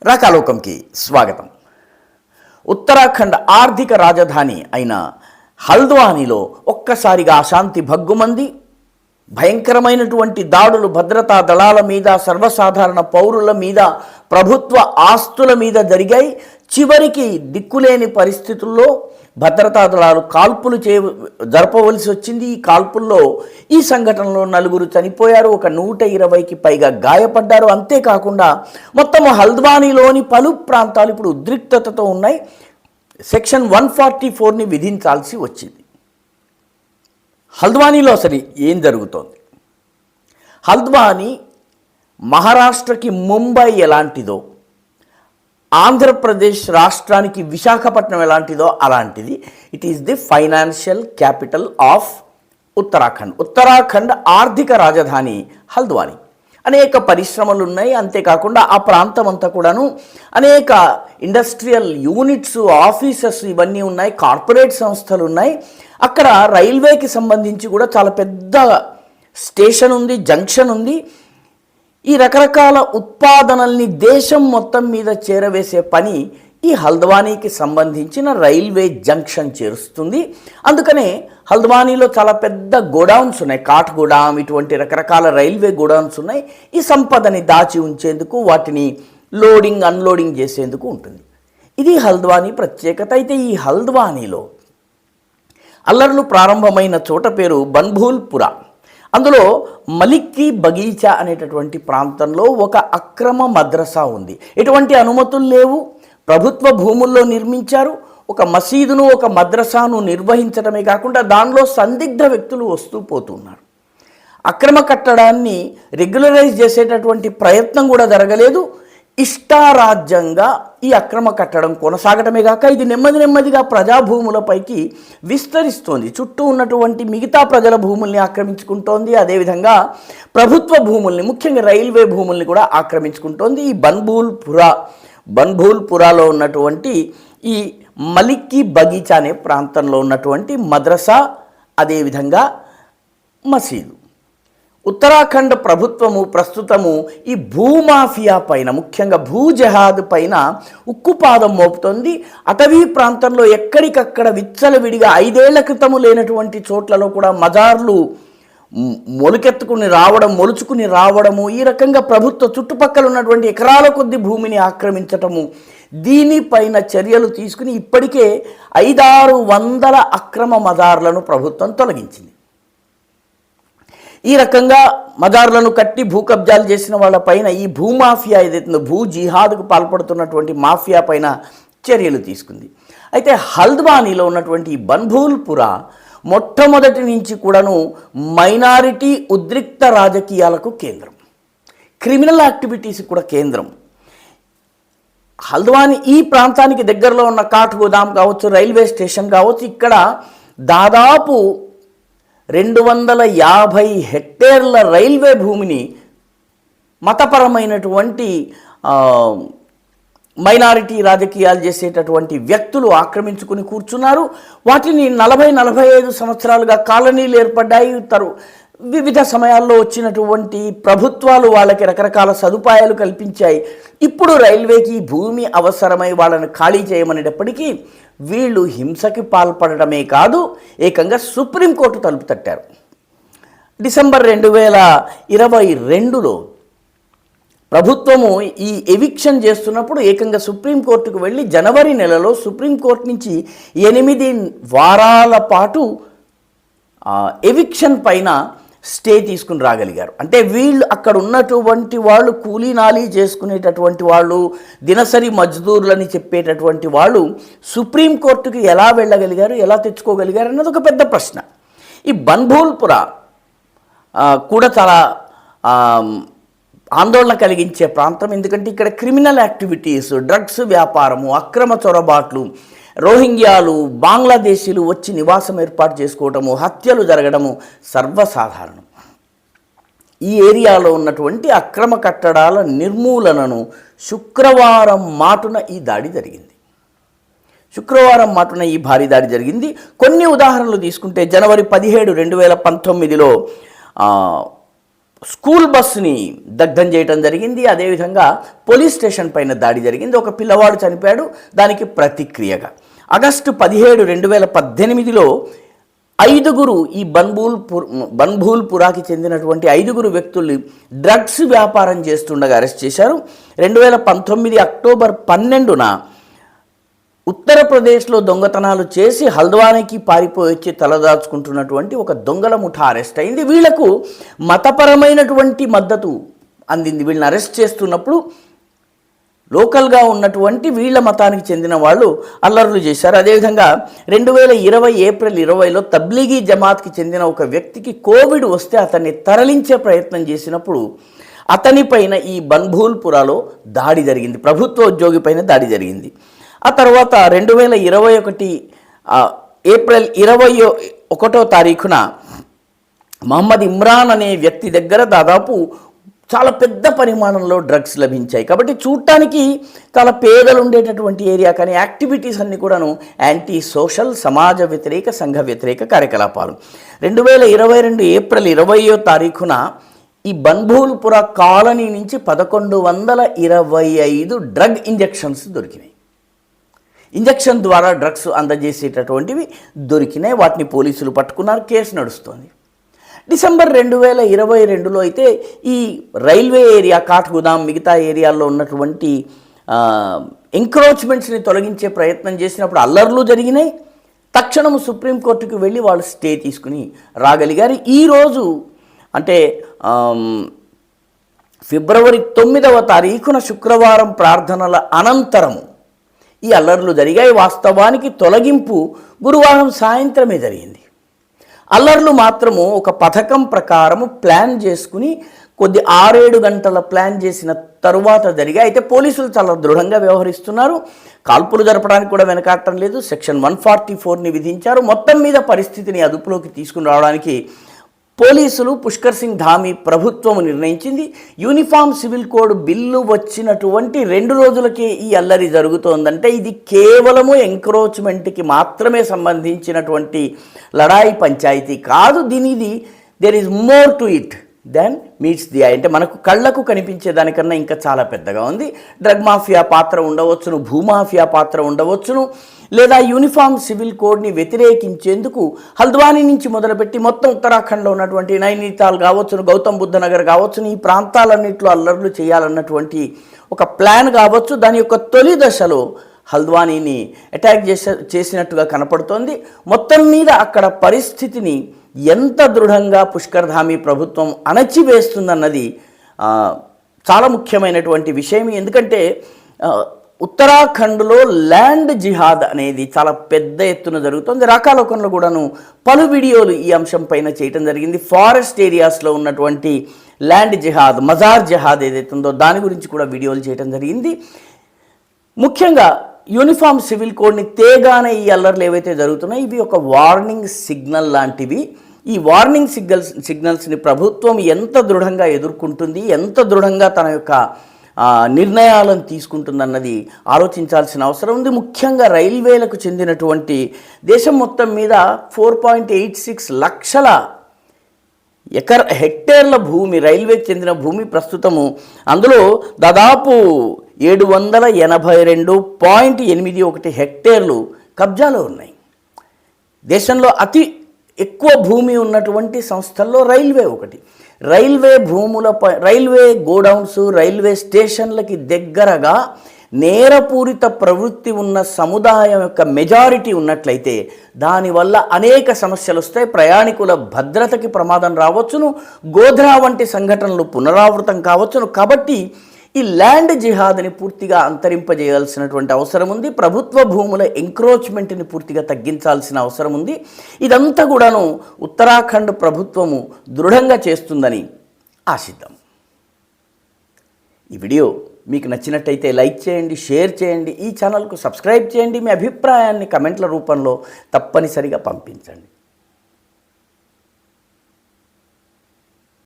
రాకాలోకంకి స్వాగతం. ఉత్తరాఖండ్ ఆర్థిక రాజధాని అయిన హల్ద్వానీలో ఒక్కసారిగా అశాంతి భగ్గుమంది. భయంకరమైనటువంటి దాడులు భద్రతా దళాల మీద, సర్వసాధారణ పౌరుల మీద, ప్రభుత్వ ఆస్తుల మీద జరిగాయి. చివరికి దిక్కులేని పరిస్థితుల్లో భద్రతా దళాలు కాల్పులు జరపవలసి వచ్చింది. ఈ కాల్పుల్లో ఈ సంఘటనలో 4 చనిపోయారు, ఒక 120కి పైగా గాయపడ్డారు. అంతేకాకుండా మొత్తం హల్ద్వానీలోని పలు ప్రాంతాలు ఇప్పుడు ఉద్రిక్తతతో ఉన్నాయి. సెక్షన్ 144ని విధించాల్సి వచ్చింది. హల్ద్వానీలో అసలు ఏం జరుగుతోంది? హల్ద్వానీ మహారాష్ట్రకి ముంబై ఎలాంటిదో, ఆంధ్రప్రదేశ్ రాష్ట్రానికి విశాఖపట్నం ఎలాంటిదో అలాంటిది. It is the financial capital of Uttarakhand. Uttarakhand ఆర్థిక రాజధాని హల్ద్వానీ. అనేక పరిశ్రమలు ఉన్నాయి. అంతేకాకుండా ఆ ప్రాంతం అంతా కూడాను అనేక ఇండస్ట్రియల్ యూనిట్స్, ఆఫీసెస్ ఇవన్నీ ఉన్నాయి, కార్పొరేట్ సంస్థలు ఉన్నాయి. అక్కడ రైల్వేకి సంబంధించి కూడా చాలా పెద్ద స్టేషన్ ఉంది, జంక్షన్ ఉంది. ఈ రకరకాల ఉత్పాదనల్ని దేశం మొత్తం మీద చేరవేసే పని ఈ హల్ద్వానీకి సంబంధించిన రైల్వే జంక్షన్ చేరుస్తుంది. అందుకనే హల్ద్వానీలో చాలా పెద్ద గోడౌన్స్ ఉన్నాయి, కాట్ గోడామ్, ఇటువంటి రకరకాల రైల్వే గోడౌన్స్ ఉన్నాయి. ఈ సంపదని దాచి ఉంచేందుకు, వాటిని లోడింగ్ అన్లోడింగ్ చేసేందుకు ఉంటుంది. ఇది హల్ద్వానీ ప్రత్యేకత. అయితే ఈ హల్ద్వానీలో అల్లర్లు ప్రారంభమైన చోట పేరు బన్భూల్పురా. అందులో మలిక్కి బగీచా అనేటటువంటి ప్రాంతంలో ఒక అక్రమ మద్రసా ఉంది. ఎటువంటి అనుమతులు లేవు, ప్రభుత్వ భూముల్లో నిర్మించారు. ఒక మసీదును, ఒక మద్రసాను నిర్వహించడమే కాకుండా దానిలో సందిగ్ధ వ్యక్తులు వస్తూ పోతున్నారు. అక్రమ కట్టడాన్ని రెగ్యులరైజ్ చేసేటటువంటి ప్రయత్నం కూడా జరగలేదు. ఇష్టారాజ్యంగా ఈ అక్రమ కట్టడం కొనసాగటమే కాక ఇది నెమ్మదిగా ప్రజాభూములపైకి విస్తరిస్తోంది. చుట్టూ ఉన్నటువంటి మిగతా ప్రజల భూముల్ని ఆక్రమించుకుంటోంది. అదేవిధంగా ప్రభుత్వ భూముల్ని, ముఖ్యంగా రైల్వే భూముల్ని కూడా ఆక్రమించుకుంటోంది. ఈ బన్భూల్పురాలో ఉన్నటువంటి ఈ మలిక్కి బగీచా అనే ప్రాంతంలో ఉన్నటువంటి మద్రసా, అదేవిధంగా మసీదు. ఉత్తరాఖండ్ ప్రభుత్వము ప్రస్తుతము ఈ భూమాఫియా పైన, ముఖ్యంగా భూజహాద్ పైన ఉక్కుపాదం మోపుతోంది. అటవీ ప్రాంతంలో ఎక్కడికక్కడ విచ్చలవిడిగా 5 ఏళ్ల క్రితము లేనటువంటి చోట్లలో కూడా మజార్లు మొలుచుకుని రావడము, ఈ రకంగా ప్రభుత్వ చుట్టుపక్కల ఉన్నటువంటి ఎకరాల కొద్ది భూమిని ఆక్రమించటము, దీనిపైన చర్యలు తీసుకుని ఇప్పటికే 500-600 అక్రమ మజార్లను ప్రభుత్వం తొలగించింది. ఈ రకంగా మజార్లను కట్టి భూ కబ్జాలు చేసిన వాళ్ళపైన ఈ భూమాఫియా ఏదైతుందో, భూ జిహాద్కు పాల్పడుతున్నటువంటి మాఫియా పైన చర్యలు తీసుకుంది. అయితే హల్ద్వానీలో ఉన్నటువంటి ఈ బన్భూల్పురా మొట్టమొదటి నుంచి కూడాను మైనారిటీ ఉద్రిక్త రాజకీయాలకు కేంద్రం, క్రిమినల్ యాక్టివిటీస్ కూడా కేంద్రం. హల్ద్వానీ ఈ ప్రాంతానికి దగ్గరలో ఉన్న కాట్ గోదాం కావచ్చు, రైల్వే స్టేషన్ కావచ్చు, ఇక్కడ దాదాపు 250 హెక్టేర్ల రైల్వే భూమిని మతపరమైనటువంటి మైనారిటీ రాజకీయాలు చేసేటటువంటి వ్యక్తులు ఆక్రమించుకుని కూర్చున్నారు. వాటిని 40-45 సంవత్సరాలుగా కాలనీలు ఏర్పడ్డాయి. వివిధ సమయాల్లో వచ్చినటువంటి ప్రభుత్వాలు వాళ్ళకి రకరకాల సదుపాయాలు కల్పించాయి. ఇప్పుడు రైల్వేకి భూమి అవసరమై వాళ్ళని ఖాళీ చేయమనేటప్పటికీ వీళ్ళు హింసకి పాల్పడటమే కాదు, ఏకంగా సుప్రీంకోర్టు తలుపు తట్టారు. డిసెంబర్ 2022లో ప్రభుత్వము ఈ ఎవిక్షన్ చేస్తున్నప్పుడు ఏకంగా సుప్రీంకోర్టుకు వెళ్ళి జనవరి నెలలో సుప్రీంకోర్టు నుంచి 8 వారాల పాటు ఎవిక్షన్ పైన స్టే తీసుకుని రాగలిగారు. అంటే వీళ్ళు అక్కడ ఉన్నటువంటి వాళ్ళు, కూలీ నాలీ చేసుకునేటటువంటి వాళ్ళు, దినసరి మజ్దూర్లని చెప్పేటటువంటి వాళ్ళు సుప్రీంకోర్టుకి ఎలా వెళ్ళగలిగారు, ఎలా తెచ్చుకోగలిగారు అన్నది ఒక పెద్ద ప్రశ్న. ఈ బన్భూల్పురా కూడా చాలా ఆందోళన కలిగించే ప్రాంతం. ఎందుకంటే ఇక్కడ క్రిమినల్ యాక్టివిటీస్, డ్రగ్స్ వ్యాపారము, అక్రమ చొరబాట్లు, రోహింగ్యాలు, బంగ్లాదేశీలు వచ్చి నివాసం ఏర్పాటు చేసుకోవటము, హత్యలు జరగడము సర్వసాధారణం. ఈ ఏరియాలో ఉన్నటువంటి అక్రమ కట్టడాల నిర్మూలనను శుక్రవారం మాటున ఈ దాడి జరిగింది. ఈ భారీ దాడి జరిగింది. కొన్ని ఉదాహరణలు తీసుకుంటే జనవరి 17, 2019లో స్కూల్ బస్సుని దగ్ధం చేయడం జరిగింది. అదేవిధంగా పోలీస్ స్టేషన్ పైన దాడి జరిగింది. ఒక పిల్లవాడు చనిపోయాడు. దానికి ప్రతిక్రియగా ఆగస్టు 17, 2018లో ఐదుగురు ఈ బన్భూల్పురాకి చెందినటువంటి ఐదుగురు వ్యక్తుల్ని డ్రగ్స్ వ్యాపారం చేస్తుండగా అరెస్ట్ చేశారు. 2019 అక్టోబర్ 12న ఉత్తరప్రదేశ్లో దొంగతనాలు చేసి హల్ద్వానీకి పారిపోయి వచ్చి తలదాచుకుంటున్నటువంటి ఒక దొంగల ముఠా అరెస్ట్ అయింది. వీళ్లకు మతపరమైనటువంటి మద్దతు అందింది. వీళ్ళని అరెస్ట్ చేస్తున్నప్పుడు లోకల్గా ఉన్నటువంటి వీళ్ళ మతానికి చెందిన వాళ్ళు అల్లర్లు చేశారు. అదేవిధంగా 2020 ఏప్రిల్ 20లో తబ్లీగీ జమాత్కి చెందిన ఒక వ్యక్తికి కోవిడ్ వస్తే అతన్ని తరలించే ప్రయత్నం చేసినప్పుడు అతనిపైన ఈ బన్భూల్పురాలో దాడి జరిగింది. ప్రభుత్వ ఉద్యోగి పైన దాడి జరిగింది. ఆ తర్వాత 2021 ఏప్రిల్ 21వ తారీఖున మహమ్మద్ ఇమ్రాన్ అనే వ్యక్తి దగ్గర దాదాపు చాలా పెద్ద పరిమాణంలో డ్రగ్స్ లభించాయి. కాబట్టి చూడటానికి చాలా పేదలు ఉండేటటువంటి ఏరియా, కానీ యాక్టివిటీస్ అన్నీ కూడాను యాంటీ సోషల్, సమాజ వ్యతిరేక, సంఘ వ్యతిరేక కార్యకలాపాలు. 2022 ఏప్రిల్ 20వ తారీఖున ఈ బన్భూల్పుర కాలనీ నుంచి 1125 డ్రగ్ ఇంజెక్షన్స్ దొరికినాయి. ఇంజెక్షన్ ద్వారా డ్రగ్స్ అందజేసేటటువంటివి దొరికినాయి. వాటిని పోలీసులు పట్టుకున్నారు. కేసు నడుస్తోంది. డిసెంబర్ 2022లో అయితే ఈ రైల్వే ఏరియా, కాఠ్గోదాం, మిగతా ఏరియాల్లో ఉన్నటువంటి ఎంక్రోచ్మెంట్స్ని తొలగించే ప్రయత్నం చేసినప్పుడు అల్లర్లు జరిగినాయి. తక్షణం సుప్రీంకోర్టుకు వెళ్ళి వాళ్ళు స్టే తీసుకుని రాగలిగారు. ఈరోజు అంటే ఫిబ్రవరి 9వ తారీఖున శుక్రవారం ప్రార్థనల అనంతరము ఈ అల్లర్లు జరిగాయి. వాస్తవానికి తొలగింపు గురువారం సాయంత్రమే జరిగింది. అల్లర్లు మాత్రము ఒక పథకం ప్రకారము ప్లాన్ చేసుకుని 6-7 గంటల ప్లాన్ చేసిన తరువాత జరిగాయి. అయితే పోలీసులు చాలా దృఢంగా వ్యవహరిస్తున్నారు. కాల్పులు జరపడానికి కూడా వెనకాడటం లేదు. సెక్షన్ 144ని విధించారు. మొత్తం మీద పరిస్థితిని అదుపులోకి తీసుకుని రావడానికి పోలీసులు, పుష్కర్ సింగ్ ధామీ ప్రభుత్వం నిర్ణయించింది. యూనిఫామ్ సివిల్ కోడ్ బిల్లు వచ్చినటువంటి 2 రోజులకే ఈ అల్లరి జరుగుతోందంటే ఇది కేవలము ఎంక్రోచ్మెంట్కి మాత్రమే సంబంధించినటువంటి లడాయి పంచాయతీ కాదు. దీనిది there is more to it than meets the eye. అంటే మనకు కళ్ళకు కనిపించే దానికన్నా ఇంకా చాలా పెద్దగా ఉంది. డ్రగ్ మాఫియా పాత్ర ఉండవచ్చును, భూమాఫియా పాత్ర ఉండవచ్చును, లేదా యూనిఫామ్ సివిల్ కోడ్ని వ్యతిరేకించేందుకు హల్ద్వానీ నుంచి మొదలుపెట్టి మొత్తం ఉత్తరాఖండ్లో ఉన్నటువంటి నైనితాల్ కావచ్చును, గౌతమ్ బుద్ధ నగర్ కావచ్చును, ఈ ప్రాంతాలన్నింటిలో అల్లర్లు చేయాలన్నటువంటి ఒక ప్లాన్ కావచ్చు. దాని యొక్క తొలి దశలో హల్ద్వానీని అటాక్ చేసినట్టుగా కనపడుతోంది. మొత్తం మీద అక్కడ పరిస్థితిని ఎంత దృఢంగా పుష్కర్ ధామీ ప్రభుత్వం అణచివేస్తుందన్నది చాలా ముఖ్యమైనటువంటి విషయం. ఎందుకంటే ఉత్తరాఖండ్లో ల్యాండ్ జిహాద్ అనేది చాలా పెద్ద ఎత్తున జరుగుతుంది. రాకాలోకంలో కూడాను పలు వీడియోలు ఈ అంశం పైన చేయటం జరిగింది. ఫారెస్ట్ ఏరియాస్లో ఉన్నటువంటి ల్యాండ్ జిహాద్, మజార్ జిహాద్ ఏదైతే ఉందో దాని గురించి కూడా వీడియోలు చేయటం జరిగింది. ముఖ్యంగా యూనిఫామ్ సివిల్ కోడ్ని తేగానే ఈ అల్లర్లు ఏవైతే జరుగుతున్నాయో ఇవి ఒక వార్నింగ్ సిగ్నల్ లాంటివి. ఈ వార్నింగ్ సిగ్నల్స్ని ప్రభుత్వం ఎంత దృఢంగా ఎదుర్కొంటుంది, ఎంత దృఢంగా తన యొక్క నిర్ణయాలను తీసుకుంటుందన్నది ఆలోచించాల్సిన అవసరం ఉంది. ముఖ్యంగా రైల్వేలకు చెందినటువంటి దేశం మొత్తం మీద 4.86 లక్షల హెక్టేర్ల భూమి, రైల్వేకి చెందిన భూమి ప్రస్తుతము అందులో దాదాపు 782.81 హెక్టేర్లు కబ్జాలో ఉన్నాయి. దేశంలో అతి ఎక్కువ భూమి ఉన్నటువంటి సంస్థల్లో రైల్వే ఒకటి. రైల్వే భూములపై, రైల్వే గోడౌన్స్, రైల్వే స్టేషన్లకి దగ్గరగా నేరపూరిత ప్రవృత్తి ఉన్న సముదాయం యొక్క మెజారిటీ ఉన్నట్లయితే దానివల్ల అనేక సమస్యలు వస్తాయి. ప్రయాణికుల భద్రతకి ప్రమాదం రావచ్చును, గోధ్రా వంటి సంఘటనలు పునరావృతం కావచ్చును. కాబట్టి ఈ ల్యాండ్ జిహాద్ని పూర్తిగా అంతరింపజేయాల్సినటువంటి అవసరం ఉంది. ప్రభుత్వ భూముల ఎంక్రోచ్మెంట్ని పూర్తిగా తగ్గించాల్సిన అవసరం ఉంది. ఇదంతా కూడాను ఉత్తరాఖండ్ ప్రభుత్వము దృఢంగా చేస్తుందని ఆశిద్దాం. ఈ వీడియో మీకు నచ్చినట్టయితే లైక్ చేయండి, షేర్ చేయండి, ఈ ఛానల్కు సబ్స్క్రైబ్ చేయండి. మీ అభిప్రాయాన్ని కమెంట్ల రూపంలో తప్పనిసరిగా పంపించండి.